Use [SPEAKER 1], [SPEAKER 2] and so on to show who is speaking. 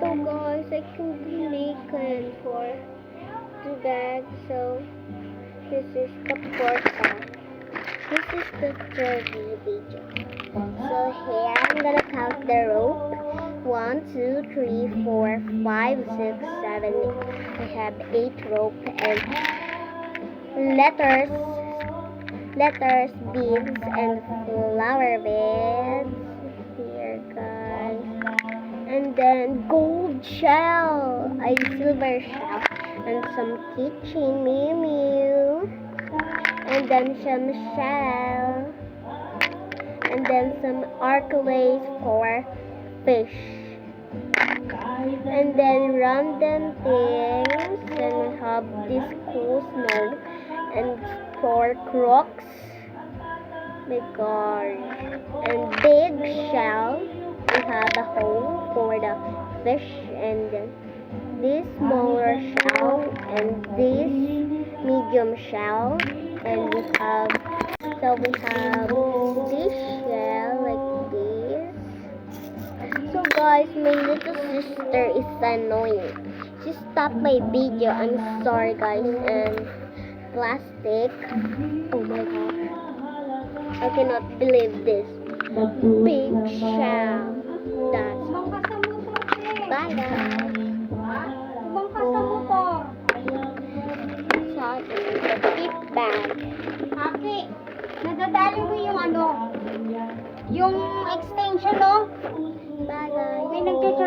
[SPEAKER 1] So guys, I can make it for the bag. So this is the fourth bag. This is the third video. So here I'm gonna count the rope. 1, 2, 3, 4, 5, 6, 7, 8. I have 8 rope and letters, beads, and flower beds. Here, guys. And then gold shell, a silver shell, and some keychain Mew Mew, and then some shell, and then some arclays for fish, and then random things, and we have this cool snow, and for crocs, my god, and big shell. We have a hole for the fish, and this smaller shell, and this medium shell, and we have this shell like this. So guys, my little sister is annoying. She stopped my video. I'm sorry guys. And plastic. Oh my god. I cannot believe this. Big shell. That's bye guys. Sa tip bag.
[SPEAKER 2] Aki, nadadali mo yung ano, yung extension, no?
[SPEAKER 1] Bye guys.
[SPEAKER 2] May nagcha-charge